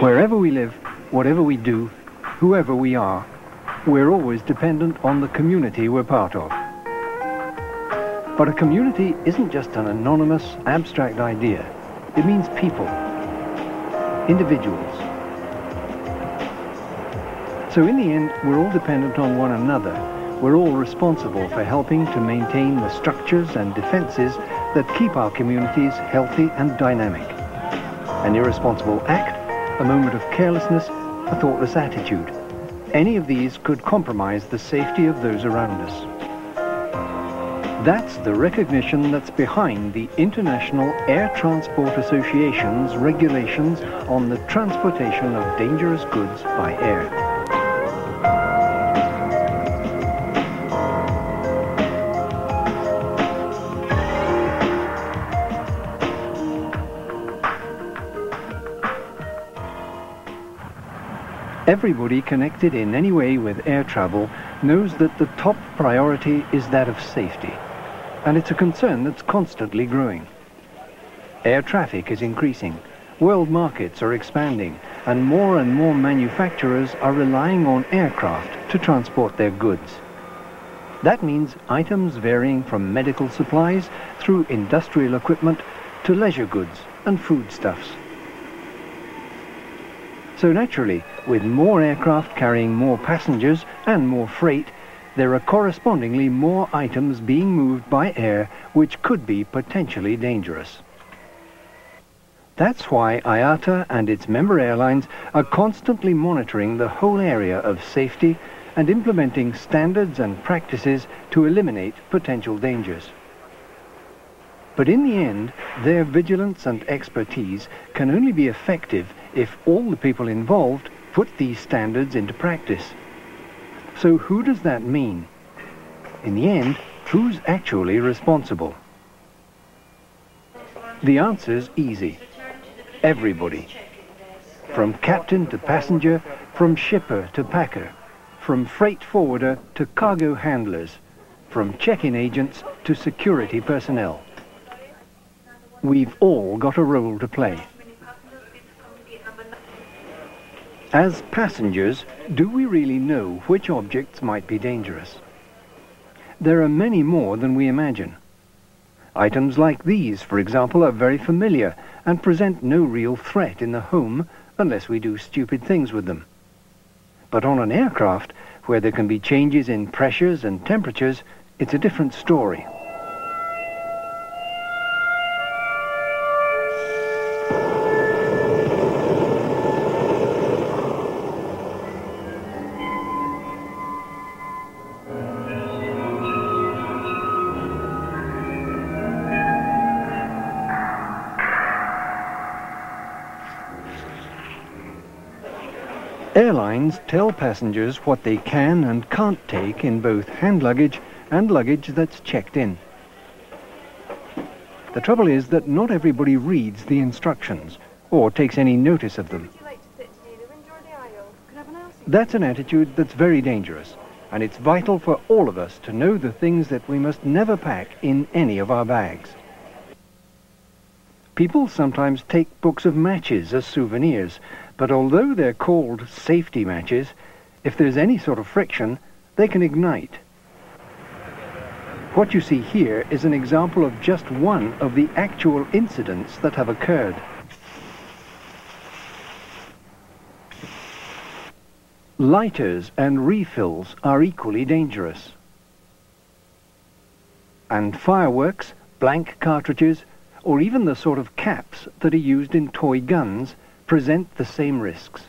Wherever we live, whatever we do, whoever we are, we're always dependent on the community we're part of. But a community isn't just an anonymous, abstract idea. It means people, individuals. So in the end, we're all dependent on one another. We're all responsible for helping to maintain the structures and defenses that keep our communities healthy and dynamic. An irresponsible act, a moment of carelessness, a thoughtless attitude. Any of these could compromise the safety of those around us. That's the recognition that's behind the International Air Transport Association's regulations on the transportation of dangerous goods by air. Everybody connected in any way with air travel knows that the top priority is that of safety, and it's a concern that's constantly growing. Air traffic is increasing, world markets are expanding, and more manufacturers are relying on aircraft to transport their goods. That means items varying from medical supplies through industrial equipment to leisure goods and foodstuffs. So naturally, with more aircraft carrying more passengers and more freight, there are correspondingly more items being moved by air which could be potentially dangerous. That's why IATA and its member airlines are constantly monitoring the whole area of safety and implementing standards and practices to eliminate potential dangers. But in the end, their vigilance and expertise can only be effective if all the people involved put these standards into practice. So who does that mean? In the end, who's actually responsible? The answer's easy. Everybody. From captain to passenger, from shipper to packer, from freight forwarder to cargo handlers, from check-in agents to security personnel. We've all got a role to play. As passengers, do we really know which objects might be dangerous? There are many more than we imagine. Items like these, for example, are very familiar and present no real threat in the home unless we do stupid things with them. But on an aircraft, where there can be changes in pressures and temperatures, it's a different story. Airlines tell passengers what they can and can't take in both hand luggage and luggage that's checked in. The trouble is that not everybody reads the instructions or takes any notice of them. That's an attitude that's very dangerous, and it's vital for all of us to know the things that we must never pack in any of our bags. People sometimes take books of matches as souvenirs, but although they're called safety matches, if there's any sort of friction, they can ignite. What you see here is an example of just one of the actual incidents that have occurred. Lighters and refills are equally dangerous. And fireworks, blank cartridges, or even the sort of caps that are used in toy guns present the same risks.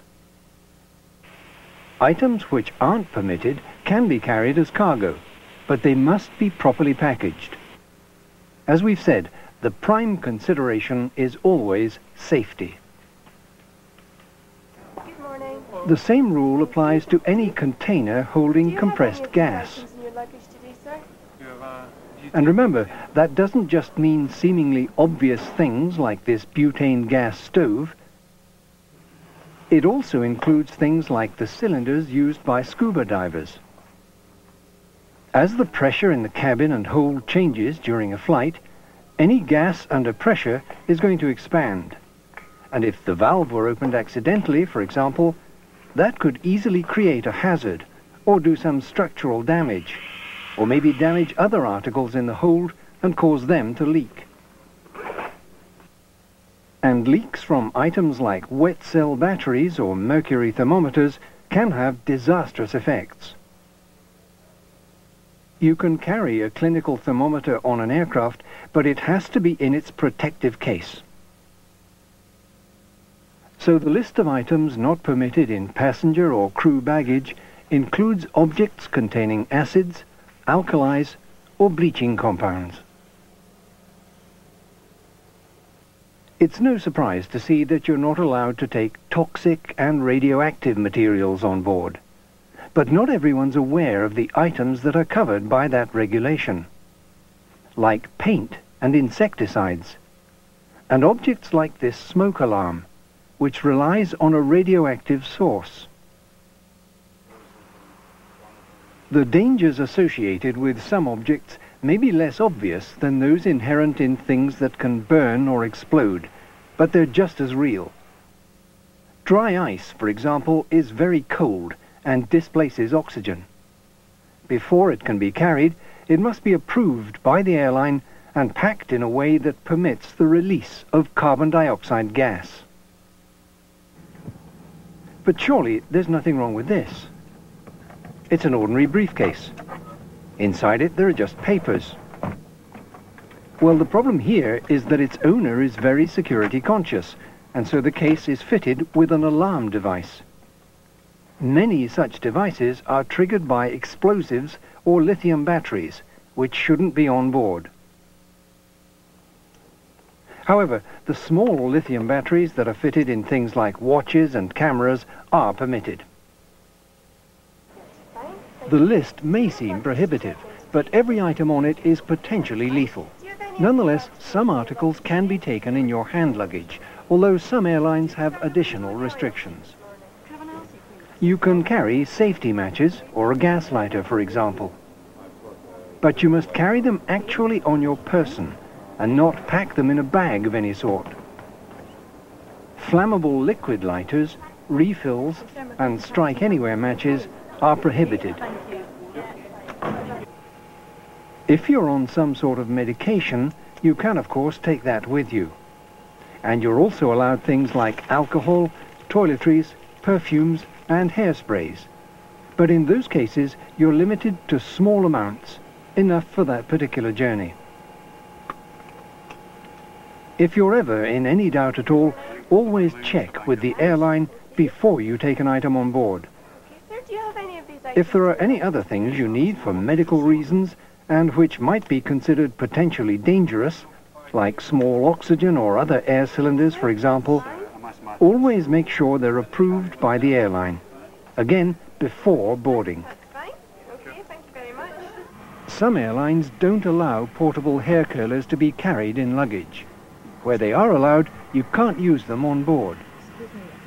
Items which aren't permitted can be carried as cargo, but they must be properly packaged. As we've said, the prime consideration is always safety. Good morning. The same rule applies to any container holding compressed gas. And remember, that doesn't just mean seemingly obvious things like this butane gas stove. It also includes things like the cylinders used by scuba divers. As the pressure in the cabin and hold changes during a flight, any gas under pressure is going to expand. And if the valve were opened accidentally, for example, that could easily create a hazard or do some structural damage, or maybe damage other articles in the hold and cause them to leak. And leaks from items like wet cell batteries or mercury thermometers can have disastrous effects. You can carry a clinical thermometer on an aircraft, but it has to be in its protective case. So the list of items not permitted in passenger or crew baggage includes objects containing acids, alkalis, or bleaching compounds. It's no surprise to see that you're not allowed to take toxic and radioactive materials on board. But not everyone's aware of the items that are covered by that regulation, like paint and insecticides, and objects like this smoke alarm, which relies on a radioactive source. The dangers associated with some objects may be less obvious than those inherent in things that can burn or explode, but they're just as real. Dry ice, for example, is very cold and displaces oxygen. Before it can be carried, it must be approved by the airline and packed in a way that permits the release of carbon dioxide gas. But surely there's nothing wrong with this. It's an ordinary briefcase. Inside it there are just papers. Well, the problem here is that its owner is very security conscious, and so the case is fitted with an alarm device. Many such devices are triggered by explosives or lithium batteries, which shouldn't be on board. However, the small lithium batteries that are fitted in things like watches and cameras are permitted. The list may seem prohibitive, but every item on it is potentially lethal. Nonetheless, some articles can be taken in your hand luggage, although some airlines have additional restrictions. You can carry safety matches or a gas lighter, for example. But you must carry them actually on your person and not pack them in a bag of any sort. Flammable liquid lighters, refills, and strike-anywhere matches are prohibited. If you're on some sort of medication, you can of course take that with you. And you're also allowed things like alcohol, toiletries, perfumes, and hairsprays. But in those cases, you're limited to small amounts, enough for that particular journey. If you're ever in any doubt at all, always check with the airline before you take an item on board. If there are any other things you need for medical reasons and which might be considered potentially dangerous, like small oxygen or other air cylinders, for example, always make sure they're approved by the airline. Again, before boarding. Some airlines don't allow portable hair curlers to be carried in luggage. Where they are allowed, you can't use them on board.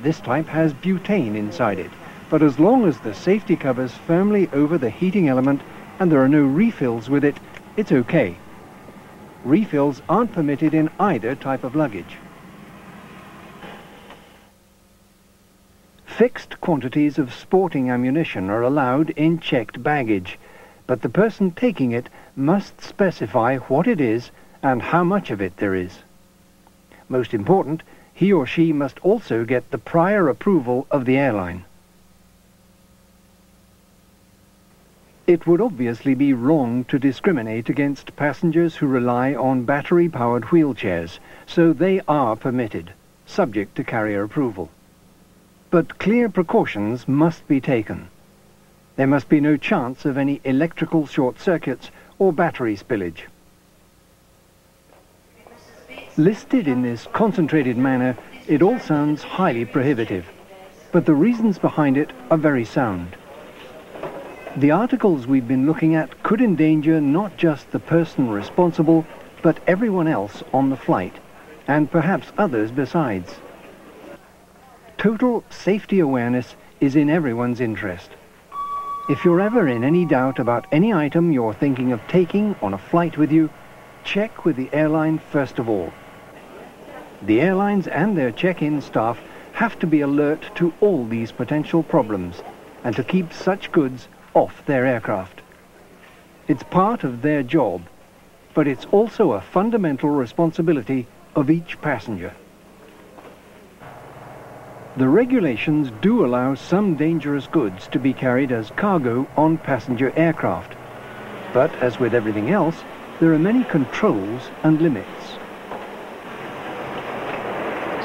This type has butane inside it, but as long as the safety covers firmly over the heating element and there are no refills with it, it's okay. Refills aren't permitted in either type of luggage. Fixed quantities of sporting ammunition are allowed in checked baggage, but the person taking it must specify what it is and how much of it there is. Most important, he or she must also get the prior approval of the airline. It would obviously be wrong to discriminate against passengers who rely on battery-powered wheelchairs, so they are permitted, subject to carrier approval. But clear precautions must be taken. There must be no chance of any electrical short circuits or battery spillage. Listed in this concentrated manner, it all sounds highly prohibitive, but the reasons behind it are very sound. The articles we've been looking at could endanger not just the person responsible, but everyone else on the flight, and perhaps others besides. Total safety awareness is in everyone's interest. If you're ever in any doubt about any item you're thinking of taking on a flight with you, check with the airline first of all. The airlines and their check-in staff have to be alert to all these potential problems and to keep such goods off their aircraft. It's part of their job, but it's also a fundamental responsibility of each passenger. The regulations do allow some dangerous goods to be carried as cargo on passenger aircraft. But as with everything else, there are many controls and limits.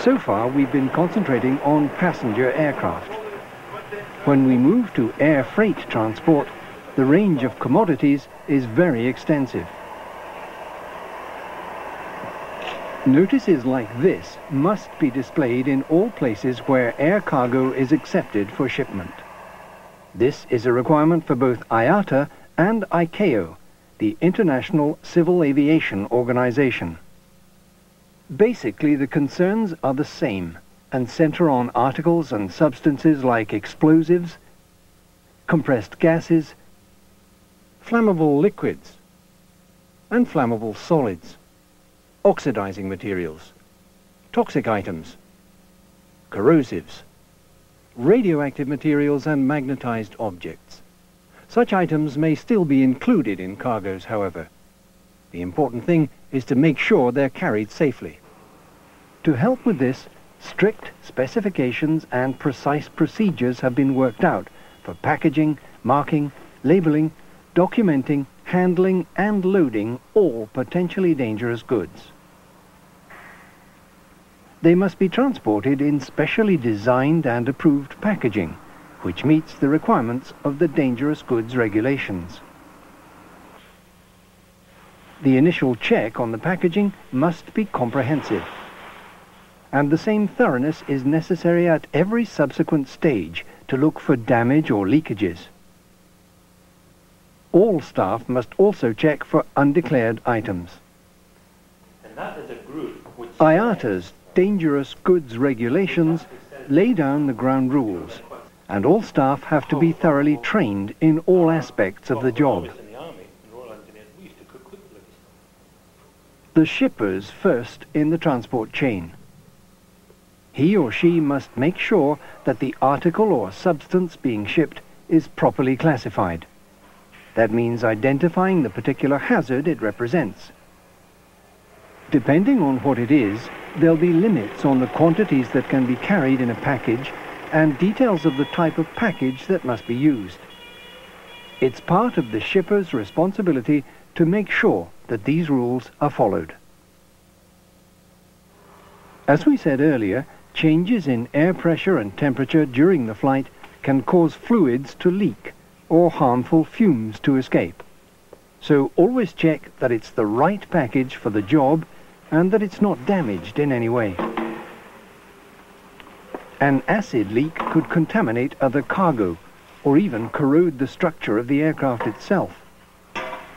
So far, we've been concentrating on passenger aircraft. When we move to air freight transport, the range of commodities is very extensive. Notices like this must be displayed in all places where air cargo is accepted for shipment. This is a requirement for both IATA and ICAO, the International Civil Aviation Organization. Basically, the concerns are the same and center on articles and substances like explosives, compressed gases, flammable liquids, and flammable solids, oxidizing materials, toxic items, corrosives, radioactive materials and magnetized objects. Such items may still be included in cargoes, however. The important thing is to make sure they're carried safely. To help with this, strict specifications and precise procedures have been worked out for packaging, marking, labeling, documenting, handling and loading all potentially dangerous goods. They must be transported in specially designed and approved packaging, which meets the requirements of the dangerous goods regulations. The initial check on the packaging must be comprehensive, and the same thoroughness is necessary at every subsequent stage to look for damage or leakages. All staff must also check for undeclared items. And that is a group which IATA's dangerous goods regulations lay down the ground rules, and all staff have to be thoroughly trained in all aspects of the job. The shipper's first in the transport chain. He or she must make sure that the article or substance being shipped is properly classified. That means identifying the particular hazard it represents. Depending on what it is, there'll be limits on the quantities that can be carried in a package and details of the type of package that must be used. It's part of the shipper's responsibility to make sure that these rules are followed. As we said earlier, changes in air pressure and temperature during the flight can cause fluids to leak or harmful fumes to escape. So always check that it's the right package for the job and that it's not damaged in any way. An acid leak could contaminate other cargo or even corrode the structure of the aircraft itself.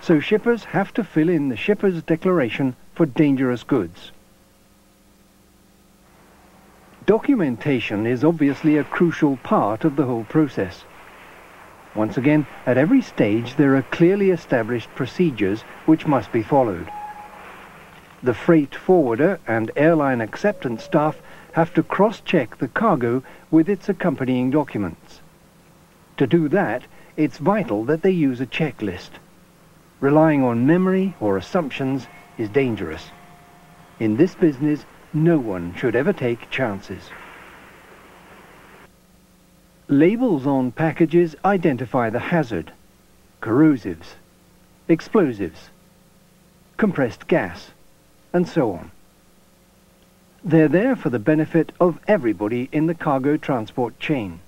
So shippers have to fill in the shipper's declaration for dangerous goods. Documentation is obviously a crucial part of the whole process. Once again, at every stage there are clearly established procedures which must be followed. The freight forwarder and airline acceptance staff have to cross-check the cargo with its accompanying documents. To do that, it's vital that they use a checklist. Relying on memory or assumptions is dangerous. In this business, no one should ever take chances. Labels on packages identify the hazard, corrosives, explosives, compressed gas, and so on. They're there for the benefit of everybody in the cargo transport chain.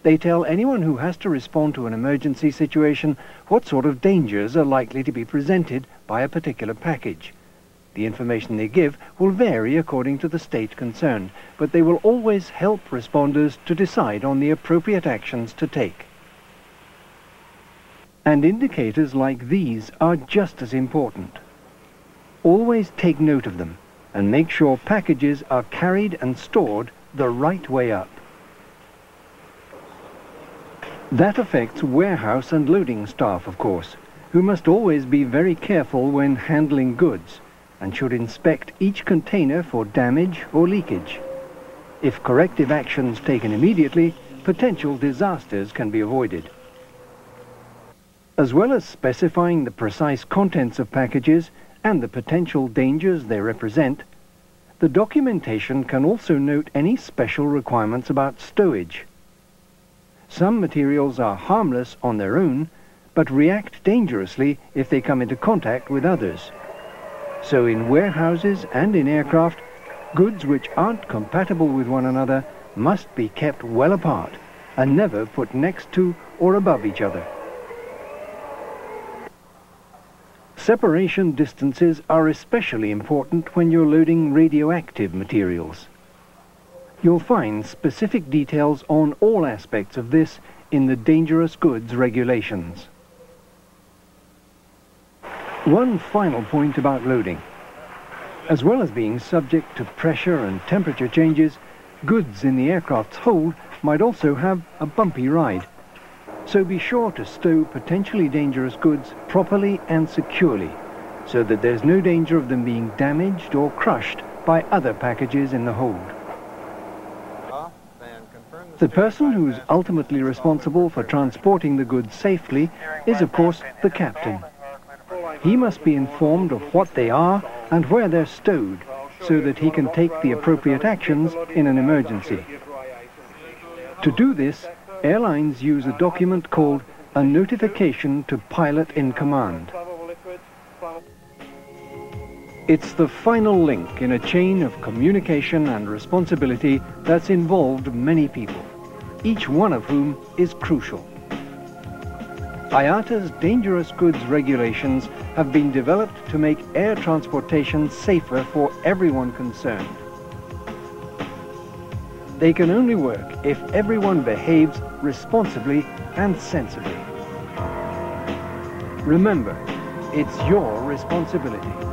They tell anyone who has to respond to an emergency situation what sort of dangers are likely to be presented by a particular package. The information they give will vary according to the state concerned, but they will always help responders to decide on the appropriate actions to take. And indicators like these are just as important. Always take note of them and make sure packages are carried and stored the right way up. That affects warehouse and loading staff, of course, who must always be very careful when handling goods, and should inspect each container for damage or leakage. If corrective actions taken immediately, potential disasters can be avoided. As well as specifying the precise contents of packages and the potential dangers they represent, the documentation can also note any special requirements about stowage. Some materials are harmless on their own, but react dangerously if they come into contact with others. So in warehouses and in aircraft, goods which aren't compatible with one another must be kept well apart and never put next to or above each other. Separation distances are especially important when you're loading radioactive materials. You'll find specific details on all aspects of this in the Dangerous Goods Regulations. One final point about loading. As well as being subject to pressure and temperature changes, goods in the aircraft's hold might also have a bumpy ride. So be sure to stow potentially dangerous goods properly and securely, so that there's no danger of them being damaged or crushed by other packages in the hold. The person who's ultimately responsible for transporting the goods safely is, of course, the captain. He must be informed of what they are and where they're stowed, so that he can take the appropriate actions in an emergency. To do this, airlines use a document called a Notification to Pilot in Command. It's the final link in a chain of communication and responsibility that's involved many people, each one of whom is crucial. IATA's Dangerous Goods Regulations have been developed to make air transportation safer for everyone concerned. They can only work if everyone behaves responsibly and sensibly. Remember, it's your responsibility.